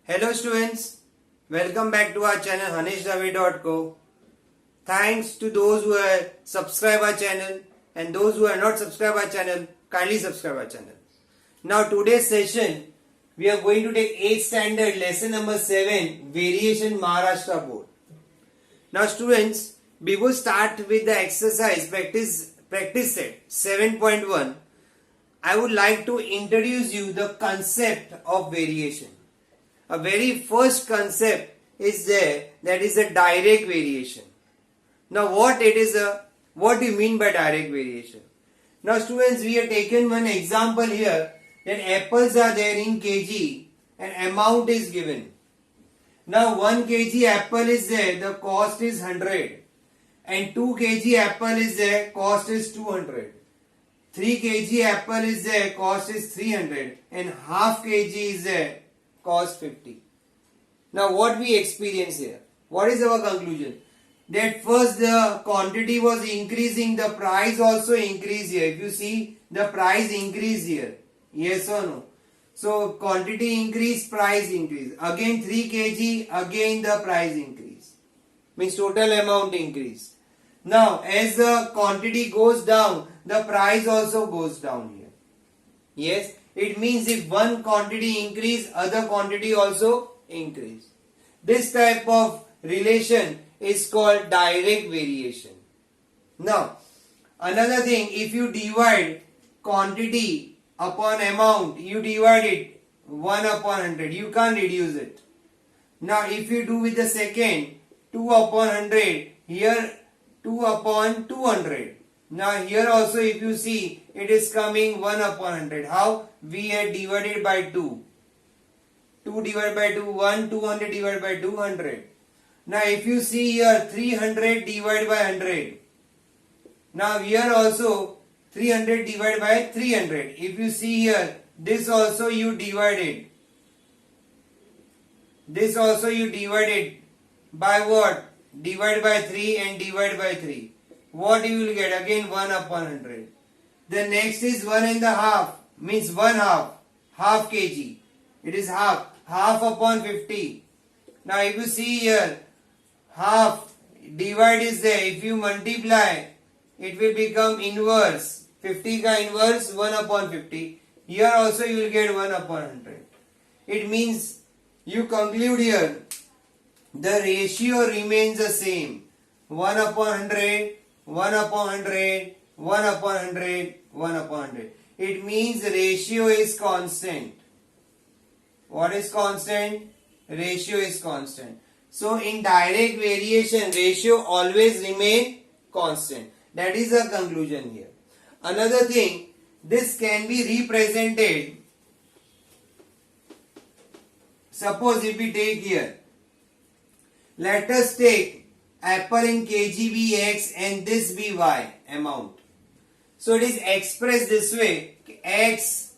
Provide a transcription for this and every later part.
Hello students, welcome back to our channel hanishdavi.co. Thanks to those who have subscribed our channel and those who have not subscribed our channel, kindly subscribe our channel. Now today's session, we are going to take 8th standard lesson number 7, Variation Maharashtra Board. Now students, before start with the exercise practice set 7.1, I would like to introduce you the concept of variation. A very first concept is there, that is a direct variation. Now what do you mean by direct variation? Now students, we have taken one example here that apples are there in kg and amount is given. Now 1 kg apple is there, the cost is 100, and 2 kg apple is there, cost is 200. 3 kg apple is there, cost is 300, and half kg is there, cost 50. Now what we experience here? What is our conclusion? That first the quantity was increasing, the price also increased here. If you see, the price increased here. Yes or no? So quantity increase, price increase. Again 3 kg, again the price increase. Means total amount increase. Now as the quantity goes down, the price also goes down here. Yes, it means if one quantity increase, other quantity also increase. This type of relation is called direct variation. Now another thing, if you divide quantity upon amount, you divide it 1 upon 100, you can't reduce it. Now if you do with the second, 2 upon 100, here 2 upon 200. Now here also if you see, it is coming 1 upon 100. How? We had divided by 2. 2 divided by 2, 1, 200 divided by 200. Now if you see here, 300 divided by 100. Now here also 300 divided by 300. If you see here, this also you divided. This also you divided by what? Divide by 3 and divide by 3. What you will get? Again 1 upon 100. The next is 1 and a half. Means 1 half. Half kg. It is half. Half upon 50. Now if you see here, half divide is there. If you multiply, it will become inverse. 50 ka inverse 1 upon 50. Here also you will get 1 upon 100. It means you conclude here, the ratio remains the same. 1 upon 100, 1 upon 100, 1 upon 100, 1 upon 100. It means ratio is constant. What is constant? Ratio is constant. So in direct variation, ratio always remain constant. That is the conclusion here. Another thing, this can be represented. Suppose if we take here, let us take apple in kg be x and this be y amount. So it is expressed this way, x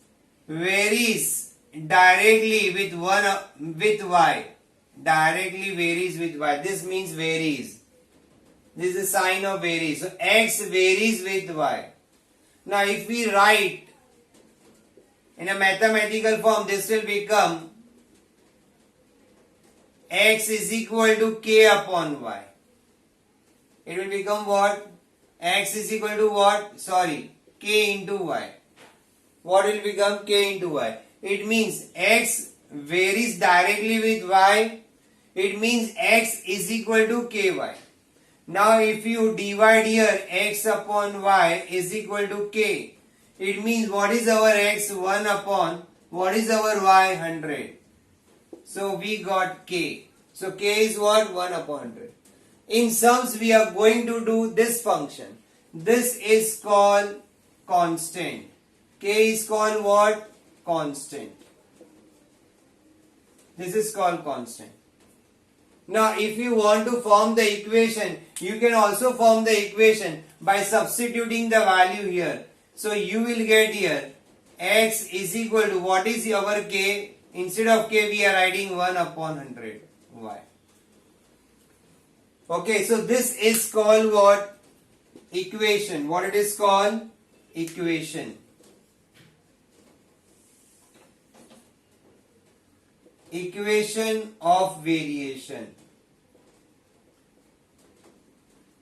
varies directly with y. Directly varies with y. This means varies. This is a sign of varies. So x varies with y. Now if we write in a mathematical form, this will become x is equal to k upon y. It will become what? X is equal to what? K into y. What will become? K into y. It means x varies directly with y. It means x is equal to ky. Now if you divide here, x upon y is equal to k. It means what is our x? 1 upon, what is our y? 100. So we got k. So k is what? 1 upon 100. In sums we are going to do this function. This is called constant. K is called what? Constant. This is called constant. Now if you want to form the equation, you can also form the equation by substituting the value here. So you will get here x is equal to, what is our k? Instead of k we are writing 1 upon 100 y. Okay, so this is called what? equation. What it is called? Equation. Equation of variation.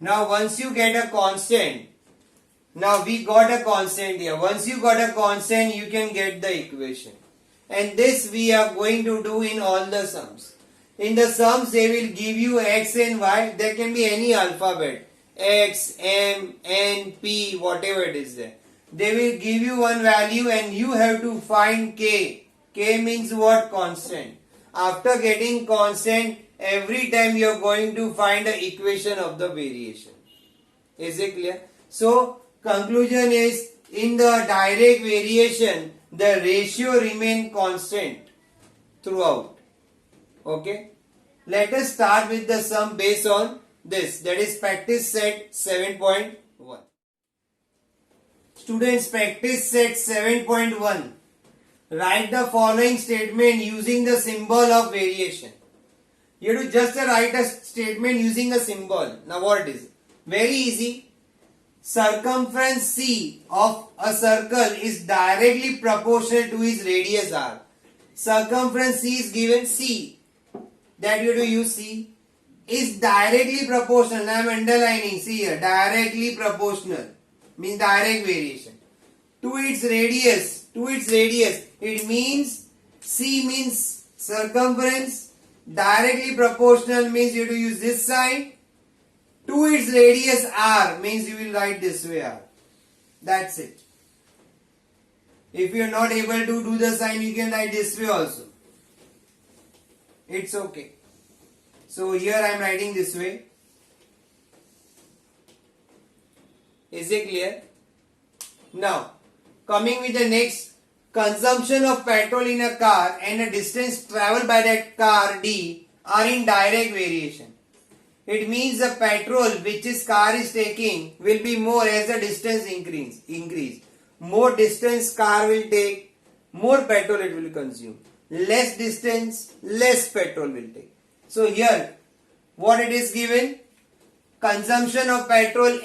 Now once you get a constant, now we got a constant here. Once you got a constant, you can get the equation. And this we are going to do in all the sums. In the sums they will give you x and y. There can be any alphabet. X, M, N, P, whatever it is there. They will give you one value and you have to find k. K means what? Constant. After getting constant, every time you are going to find the equation of the variation. Is it clear? So, conclusion is, in the direct variation, the ratio remain constant throughout. Okay? Let us start with the sum based on this. That is practice set 7.1. Students, practice set 7.1. Write the following statement using the symbol of variation. You have to just write a statement using a symbol. Now what is it? Very easy. Circumference C of a circle is directly proportional to its radius R. Circumference C is given C. That you have to use C. Is directly proportional. Now I am underlining. See here. Directly proportional. Means direct variation. To its radius. To its radius. It means C means circumference. Directly proportional means you have to use this side. To its radius R means you will write this way R. That's it. If you are not able to do the sign, you can write this way also. It's okay. So here I am writing this way. Is it clear? Now, coming with the next. Consumption of petrol in a car and the distance travelled by that car D are in direct variation. It means the petrol which this car is taking will be more as the distance increase. More distance car will take, more petrol it will consume. Less distance, less petrol will take. So here, what it is given? Consumption of petrol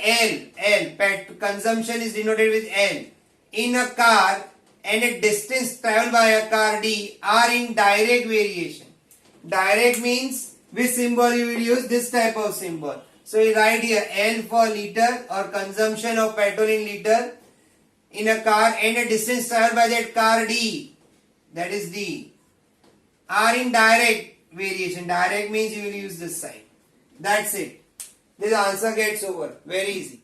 consumption is denoted with L. In a car and a distance travelled by a car D are in direct variation. Direct means which symbol you will use? This type of symbol. So you write here L for liter or consumption of petrol in liter in a car and a distance travelled by that car D, that is D, are in direct variation. Direct means you will use this side. That's it. This answer gets over. Very easy.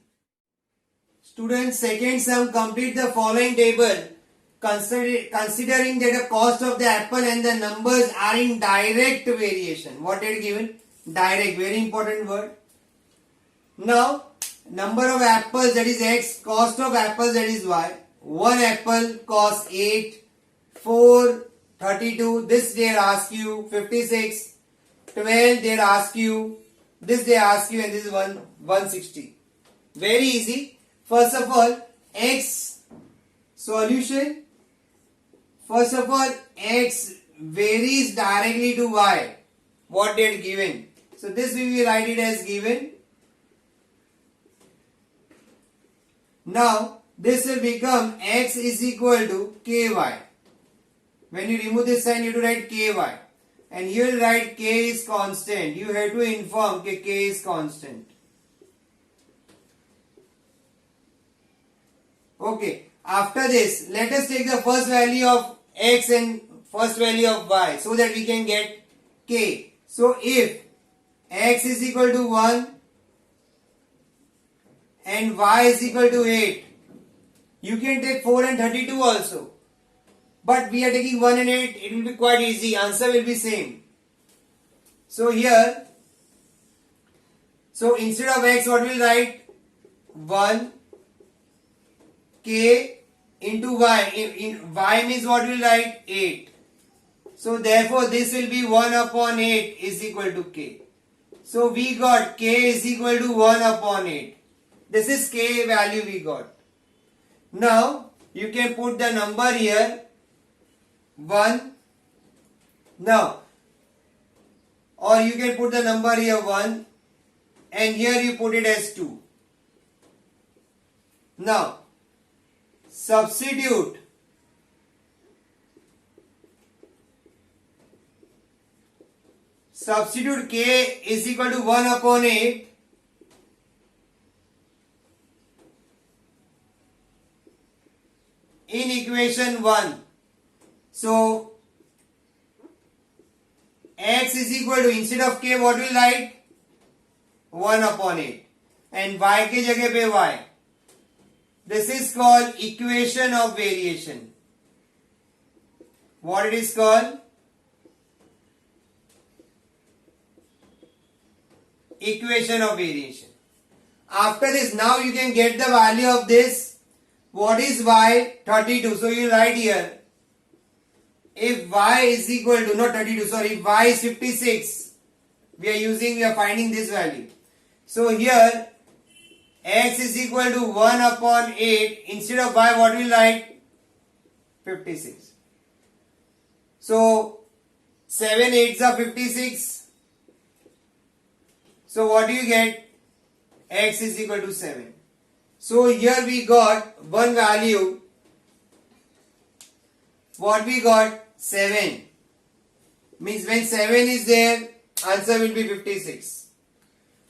Students, second sum, complete the following table. Considering that the cost of the apple and the numbers are in direct variation. What is given? Direct, very important word. Now, number of apples, that is x, cost of apples, that is y. One apple costs 8, 4, 32, this they ask you, 56, 12 they ask you, this they ask you, and this is 160. Very easy. First of all, x solution. First of all, x varies directly to y. What they are given. So this we will write it as given. Now this will become x is equal to ky. When you remove this sign, you have to write ky. And you will write k is constant. You have to inform k is constant. Okay. After this, let us take the first value of x and first value of y so that we can get k. So if x is equal to 1 and y is equal to 8, you can take 4 and 32 also. But we are taking 1 and 8, it will be quite easy. Answer will be same. So here, so instead of x, what we will write? 1 k into y. In y means what we will write? 8. So therefore this will be 1 upon 8 is equal to k. So we got k is equal to 1 upon 8. This is k value we got. Now you can put the number here 1. Now, or you can put the number here 1 and here you put it as 2. Now substitute k is equal to 1 upon 8 in equation 1. So x is equal to, instead of k what will write? 1 upon 8 and y के जगह पे y. This is called equation of variation. What it is called? Equation of variation. After this, now you can get the value of this. What is y? 32. So you write here, if y is equal to, not 32, sorry, if y is 56, we are finding this value. So here x is equal to 1 upon 8. Instead of y, what will write? 56. So 7 8s are 56. So what do you get? X is equal to 7. So here we got one value. What we got? 7. Means when 7 is there, answer will be 56.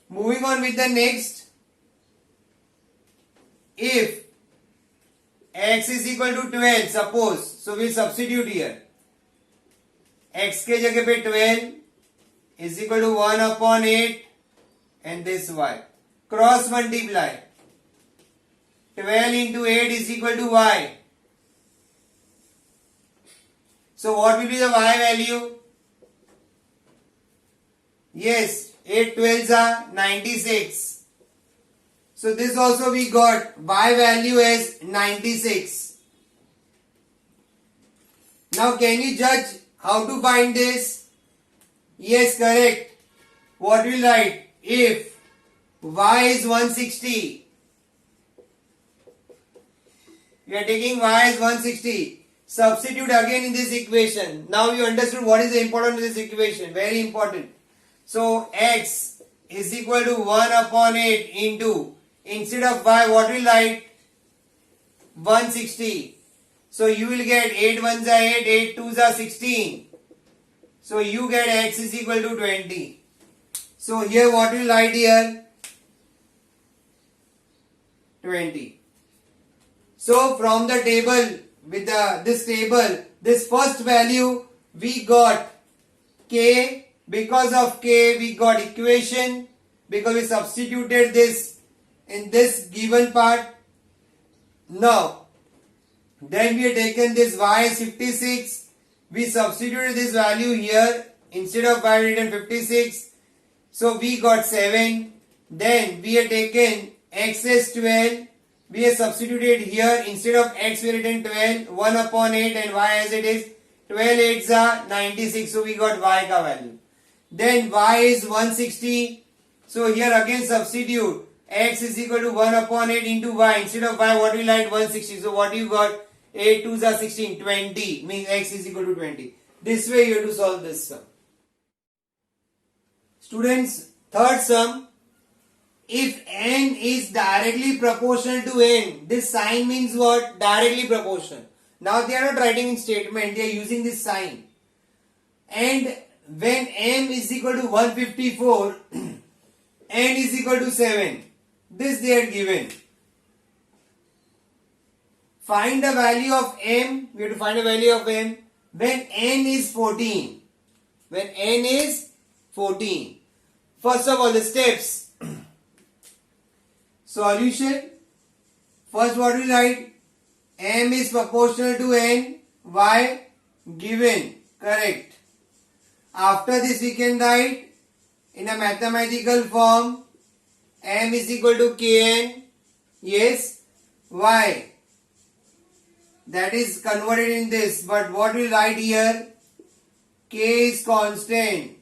Moving on with the next. If x is equal to 12, suppose, so we'll substitute here. X के जगह पे 12 is equal to 1 upon 8 and this y. Cross multiply. 12 into 8 is equal to y. So what will be the y value? Yes, 8 12s are 96. So this also we got y value as 96. Now can you judge how to find this? Yes, correct. What will write? If y is 160, we are taking y as 160. Substitute again in this equation. Now you understood what is the importance of this equation. Very important. So x is equal to 1 upon 8 into, instead of y, what will write? 160. So you will get 8 1s are 8, 8 2s are 16. So you get x is equal to 20. So here what will write here? 20. So from the table, with this table, this first value we got k. Because of k we got equation, because we substituted this in this given part. Now then we have taken this y is 56. We substituted this value here. Instead of y written 56. So we got 7. Then we have taken x as 12. We have substituted here. Instead of x we have written 12. 1 upon 8 and y as it is. 12 8s are 96. So we got y ka value. Then y is 160. So here again substitute. X is equal to 1 upon 8 into y. Instead of y what we write? 160. So what you got? 8 2s are 16. 20 means x is equal to 20. This way you have to solve this sum. Students, third sum. If n is directly proportional to n, this sign means what? Directly proportional. Now they are not writing in statement, they are using this sign. And when m is equal to 154, n is equal to 7. This they are given. Find the value of m. We have to find the value of m when n is 14. When n is 14. First of all, the steps. Solution. First what we write? M is proportional to n. Y given. Correct. After this we can write in a mathematical form. M is equal to Kn. Yes. Y. That is converted in this. But what we write here? K is constant.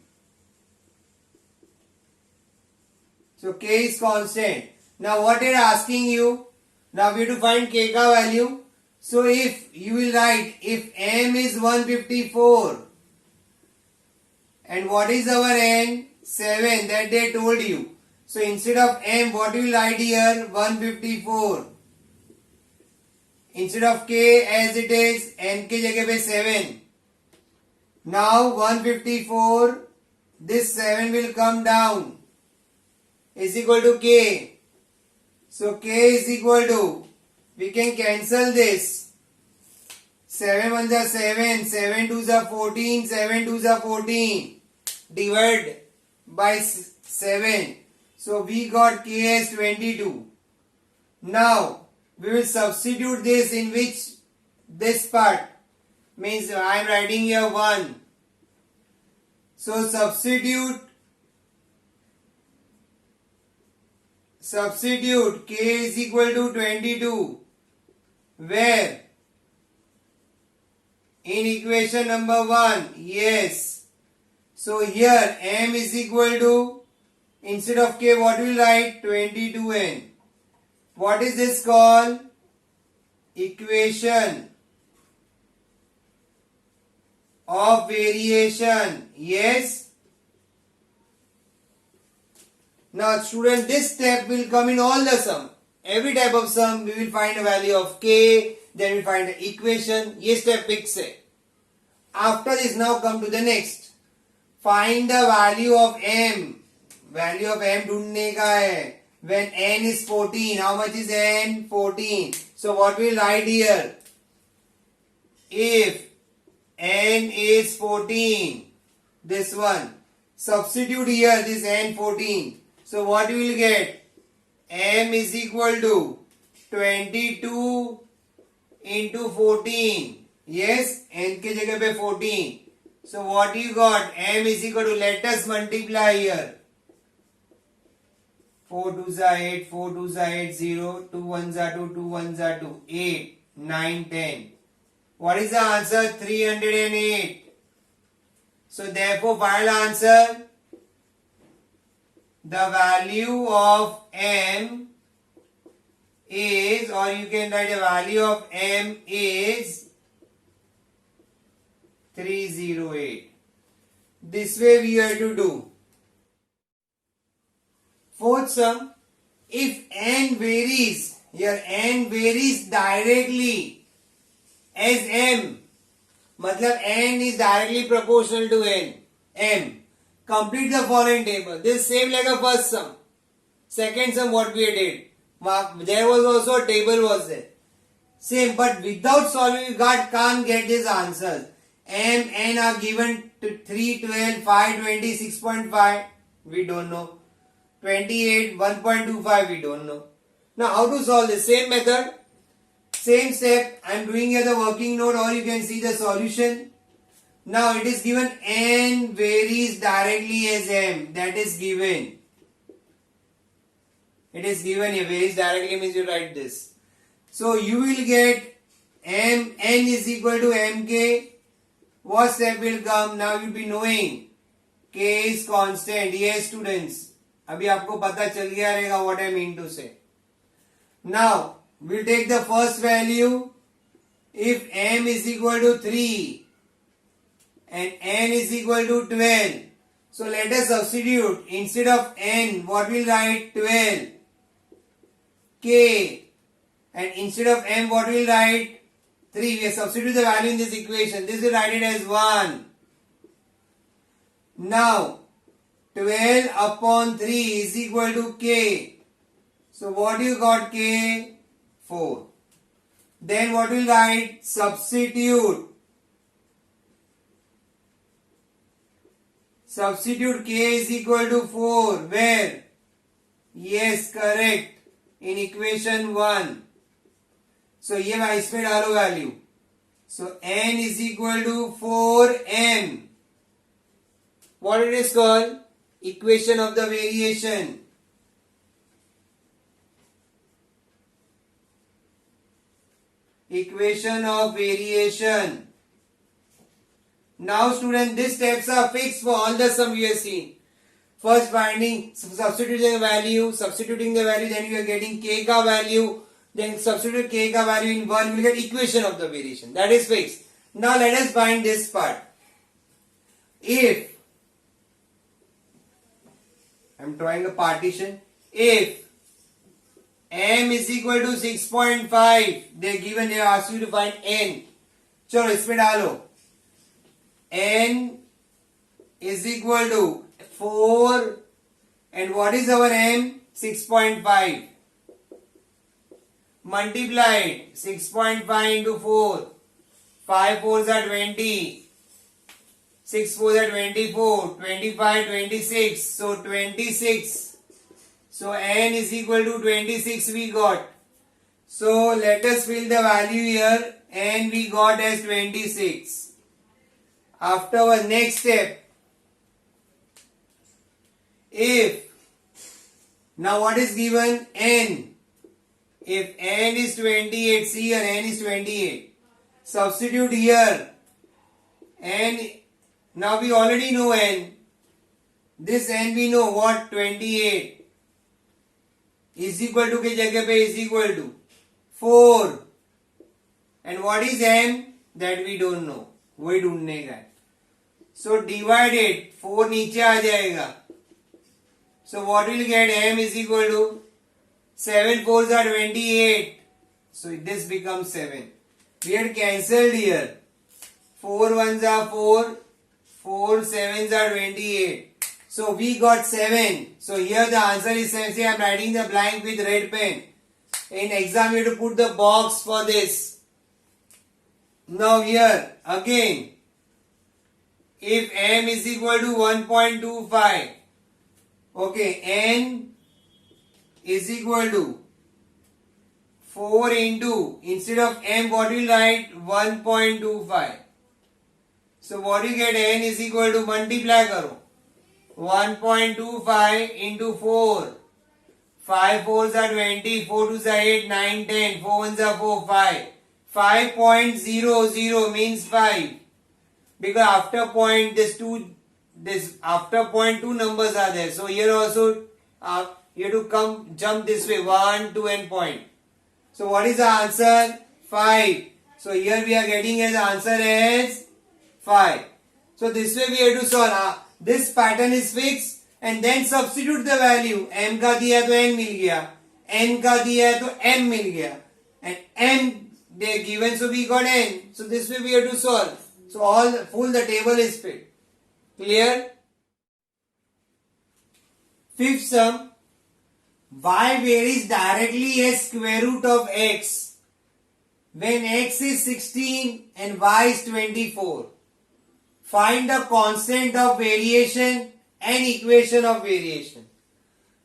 So K is constant. Now what they are asking you? Now we have to find K ka value. So if you will write, if M is 154 and what is our N? 7 that they told you. So instead of M what you will write here? 154. instead of k as it is, n के जगह पे 7. Now 154, this 7 will come down, is equal to k. So k is equal to, we can cancel this. 7 1s are 7, 7 2s are 14, 7 2s are 14. Divide by 7. So we got k as 22. Now we will substitute this in which this part, means I am writing here 1. So substitute k is equal to 22, where in equation number 1, yes. So here m is equal to, instead of k what we will write, 22n. What is this called? Equation of variation. Yes. Now student, this step will come in all the sum. Every type of sum we will find a value of k, then we will find the equation. ये step fix है. After this, now come to the next. Find the value of m. Value of m ढूंढने का है. When n is 14, how much is n? 14. So what we will write here? If n is 14, this one, substitute here this n 14. So what we will get? M is equal to 22 into 14. Yes, n के जगह पे 14. So what you got? M is equal to, let us multiply here. 4 2s are 8, 4 2s are 8, 0, 2 1s are 2, 2 1s are 2, 8, 9, 10. What is the answer? 308. So therefore final answer, the value of m is, or you can write the value of m is 308. This way we have to do. Fourth sum, if n varies, here n varies directly as m, matlab n is directly proportional to m. Complete the following table. This is same like a first sum. Second sum what we did. There was also a table was there. Same, but without solving you can't get these answers. M, n are given to 3, 12, 5, 20, 6.5. We don't know. 28, 1.25, we don't know. Now how to solve this? Same method, same step. I am doing here the working note, or you can see the solution. Now it is given n varies directly as m. That is given. It is given here. Varies directly means you write this. So you will get n is equal to mk. What step will come? Now you will be knowing k is constant. Yes students. अभी आपको पता चल गया रहेगा what I mean to say. Now we'll take the first value. If m is equal to 3 and n is equal to 12, so let us substitute. Instead of n, what we'll write? 12 k, and instead of m, what we'll write? 3. We substitute the value in this equation. This will write it as 1. Now 12 upon 3 is equal to k. So what you got? K 4. Then what will write? Substitute. Substitute k is equal to 4. Where? Yes, correct. In equation 1. So ये मैं इसमें डालो value. So n is equal to 4m. What it is called? Equation of the variation. Equation of variation. Now student, these steps are fixed for all the sum we have seen. First finding, substituting the value, then you are getting k ka value, then substitute k ka value in 1, you will get equation of the variation. That is fixed. Now let us find this part. If I am drawing a partition. If m is equal to 6.5. They given, they ask you to find n. चलो इसमें डालो. n is equal to 4 and what is our m? 6.5. Multiplied 6.5 into 4. 5 4s are 20. 6 4s are 24. 25, 26. So 26. So n is equal to 26 we got. So let us fill the value here. N we got as 26. After our next step, if, now what is given? N. If n is 28, see here n is 28. Substitute here. N, now we already know n. This n we know what? 28. Is equal to के जगह पे is equal to 4. And what is m? That we don't know. वही ढूंढने का है. So divided 4 नीचे आ जाएगा. So what will get? M is equal to 7 4s are 28. So this becomes 7. We had cancelled here. 4 1s are 4. 4 7s are 28. So we got 7. So here the answer is 7. See, I am writing the blank with red pen. In exam you have to put the box for this. Now here again, if m is equal to 1.25, okay, n is equal to 4 into, instead of m what will write? 1.25. So what you get? N is equal to, multiply karo, 1.25 into 4. 5 4s are 20, 4 2s are 8, 9, 10, 4 1s are 4, 5. 5.00 means 5. Because after point, after point two numbers are there. So here also you have to jump this way, 1, 2 and point. So what is the answer? 5. So here we are getting as answer as 5. So this way we have to solve. This pattern is fixed and then substitute the value. M का दिया तो n मिल गया, n का दिया तो m मिल गया, and m they given, so we got n. So this way we have to solve. So all full the table is fit. Clear? Fifth sum. Y varies directly as square root of x when x is 16 and y is 24. Find the constant of variation and equation of variation.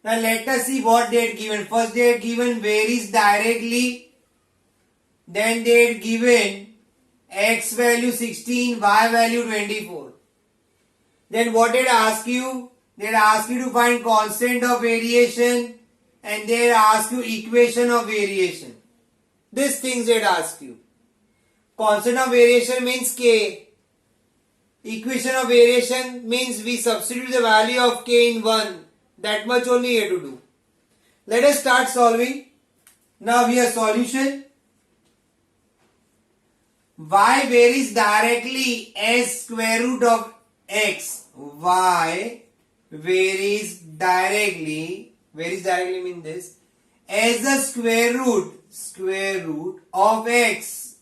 Now let us see what they had given. First they had given varies directly. Then they had given x value 16, y value 24. Then what did I ask you? They ask you to find constant of variation and they ask you equation of variation. These things they ask you. Constant of variation means k. Equation of variation means we substitute the value of k in 1. That much only you have to do. Let us start solving. Now here solution. Y varies directly as square root of x. Y varies directly means this, as the square root of x.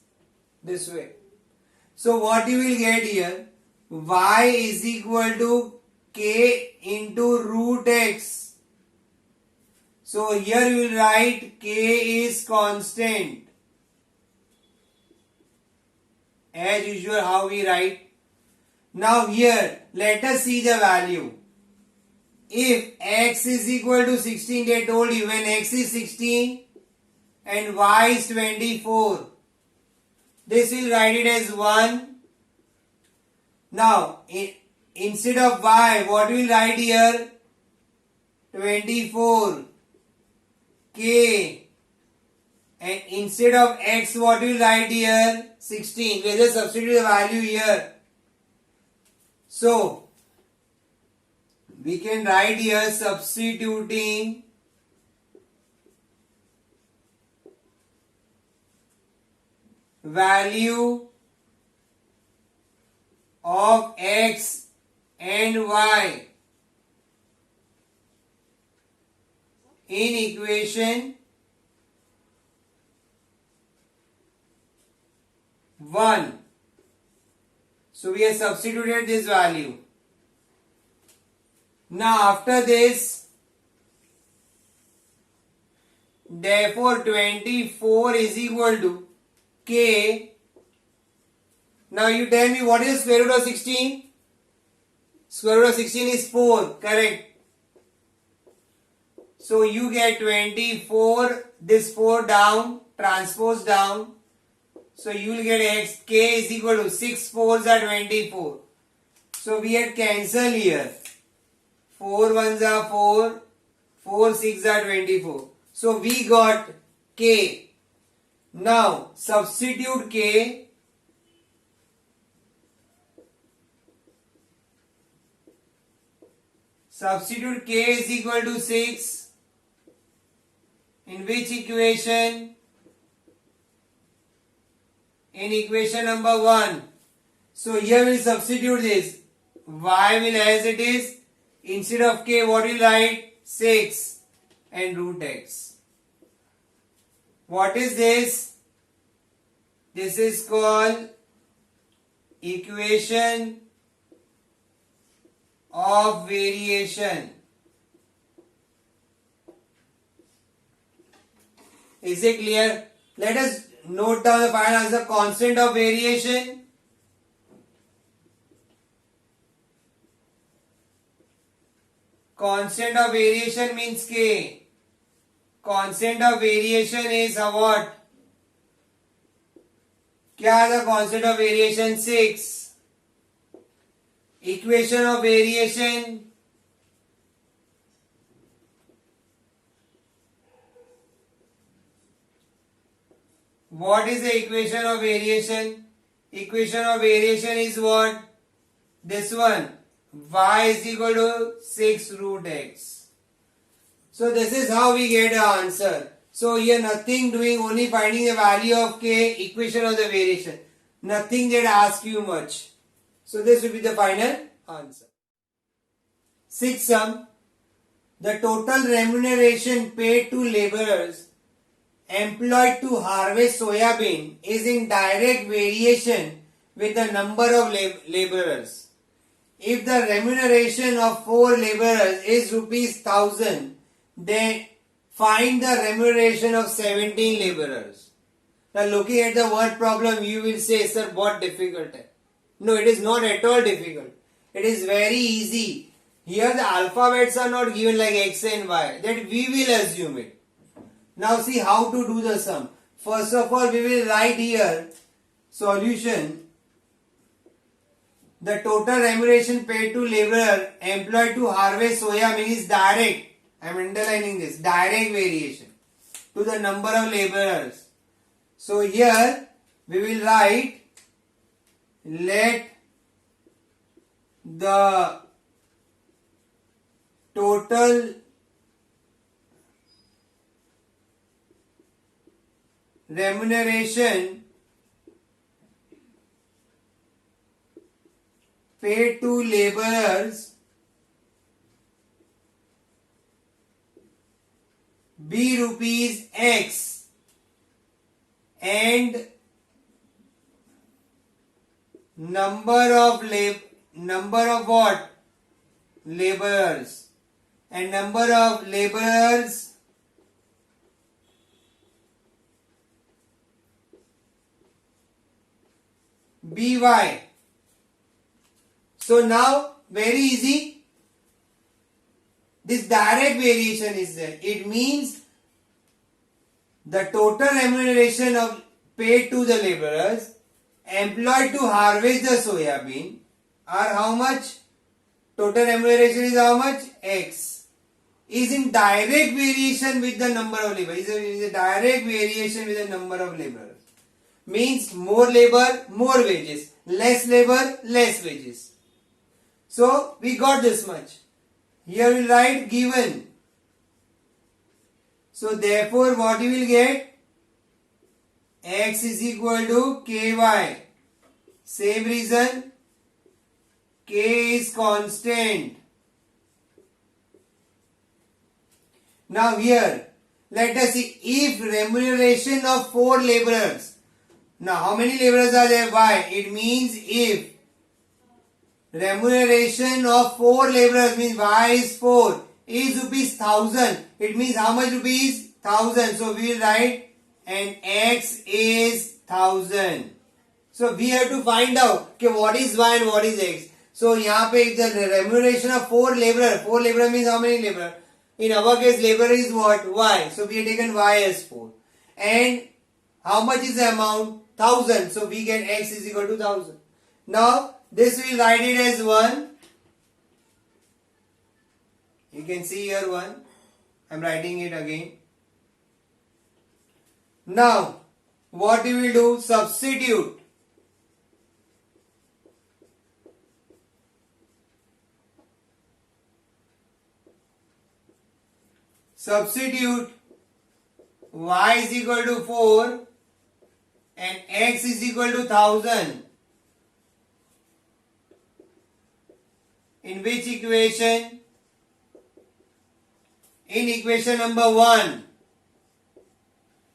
This way. So what you will get here? Y is equal to k into root x. So here you will write k is constant. As usual how we write. Now here let us see the value. If x is equal to 16, they told you when x is 16 and y is 24. This will write it as 1. Now instead of y what we will write here? 24 k, and instead of x what we will write here? 16. We just substitute the value here. So we can write here substituting value of x and y in equation 1. So we have substituted this value. Now after this, therefore 24 is equal to k. Now you tell me what is square root of 16? Square root of 16 is 4, correct? So you get 24, this 4 down, transpose down. So you will get x, k is equal to 6 4s are 24. So we had cancel here. 4 1s are 4, 4 6 are 24. So we got k. Now substitute k. Substitute k is equal to 6. In which equation? In equation number 1. So here we substitute this. Y will as it is. Instead of k, what will write? 6 and root x. What is this? This is called equation of variation. Is it clear? Let us note down the final answer. Constant of variation. Constant of variation means k. Constant of variation is what? क्या है constant of variation? 6. Equation of variation. What is the equation of variation? Equation of variation is what? This one. Y is equal to 6 root x. So this is how we get the answer. So here nothing doing, only finding the value of k, equation of the variation. Nothing that asks you much. So this will be the final answer. Sixth sum. The total remuneration paid to laborers employed to harvest soybean is in direct variation with the number of laborers. If the remuneration of 4 laborers is rupees 1000, then find the remuneration of 17 laborers. Now looking at the word problem, you will say, sir, what difficult है? No, it is not at all difficult. It is very easy. Here the alphabets are not given like x and y. That we will assume it. Now see how to do the sum. First of all, we will write here solution. The total remuneration paid to laborer employed to harvest soya bean is direct. I am underlining this. Direct variation to the number of laborers. So here we will write, let the total remuneration paid to laborers be rupees X and number of what? Laborers. And number of laborers by. So now very easy. This direct variation is there. It means the total remuneration of paid to the laborers employed to harvest the soya bean are how much? Total remuneration is how much? X. Is in direct variation with the number of laborers. Is a direct variation with the number of laborers. Means more labor, more wages. Less labor, less wages. So we got this much. Here we write given. So therefore what you will get? X is equal to ky. Same reason. K is constant. Now here, let us see if remuneration of 4 laborers. Now how many laborers are there? Why? It means if remuneration of 4 laborers means y is 4 is rupees 1000. It means how much rupees? 1000. So we will write and x is 1000. So we have to find out okay, what is y and what is x. So यहाँ पे the remuneration of 4 laborer. 4 laborer means how many laborer? In our case laborer is what? Y. So we have taken y as 4. And how much is the amount? 1000. So we get x is equal to 1000. Now this we will write it as 1. You can see here 1. I am writing it again. Now what we will do? Substitute. Substitute y is equal to 4 and x is equal to 1000. In which equation? In equation number 1.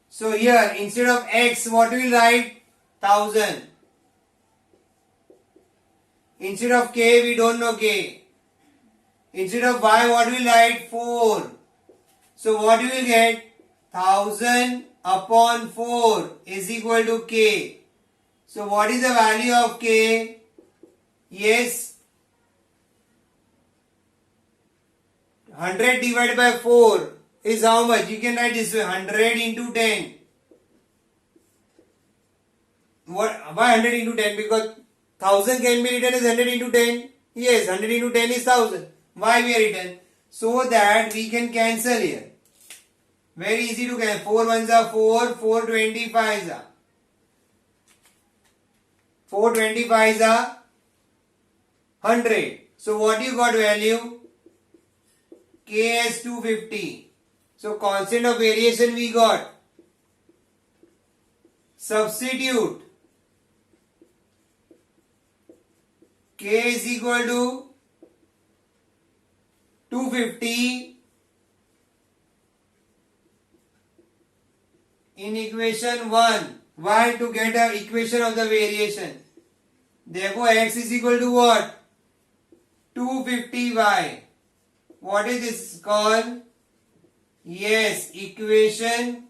So here instead of x what we will write? 1000. Instead of k we don't know k. Instead of y what we will write? 4. So what you will get? 1000 upon 4 is equal to k. So what is the value of k? Yes, 100 divided by 4 is how much? You can write this way, 100 into 10. What? Why 100 into 10? Because 1000 can be written as 100 into 10. Yes, 100 into 10 is 1000. Why we are written? So that we can cancel here. Very easy to cancel. 4 ones are 4, 4 25s are 4 25s are 100. So what you got value? K as 250. So constant of variation we got. Substitute K is equal to 250 in equation 1. Why? To get an equation of the variation. Therefore x is equal to what? 250y. What is this called? Yes, equation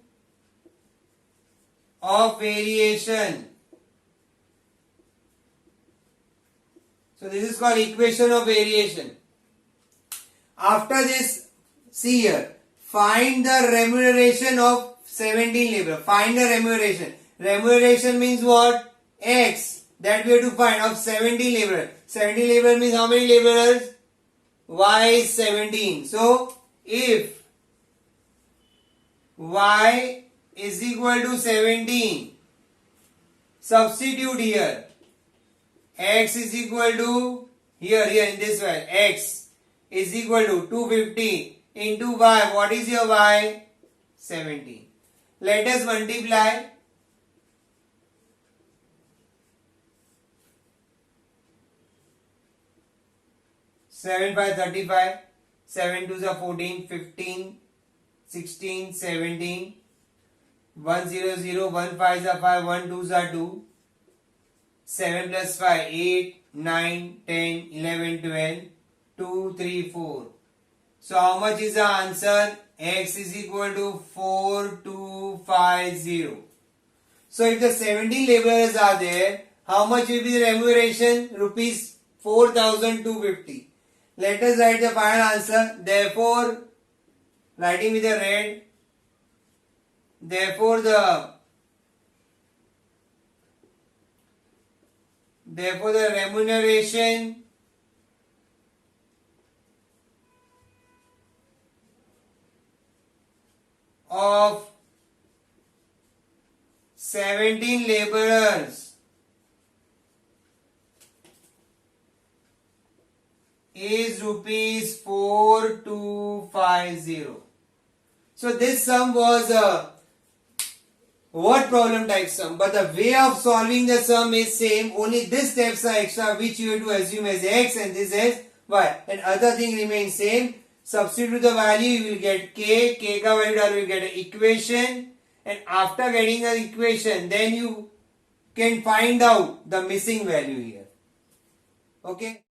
of variation. So this is called equation of variation. After this, see here, find the remuneration of 17 labor. Find the remuneration. Remuneration means what? X. That we have to find of 17 labor. 17 labor means how many laborers? Y is 17. So if y is equal to 17, substitute here. X is equal to here in this way. X is equal to 250 into y. What is your y? 17. Let us multiply. 7 5 35, 7 2s are 14, 15, 16, 17, 1 0 0, 1 5s are 5, 1 2s are 2, 7 plus 5, 8, 9, 10, 11, 12, 2, 3, 4. So how much is the answer? X is equal to 4250. So if the 17 laborers are there, how much will be the remuneration? Rupees 4250. Let us write the final answer. Therefore, writing with the red, therefore the remuneration of 17 laborers is rupees 4250. So this sum was a word problem type sum, but the way of solving the sum is same. Only these steps are extra, which you have to assume as x and this as y, and other thing remains same. Substitute the value, you will get k. Ka value you will get an equation, and after getting the equation, then you can find out the missing value here. Okay.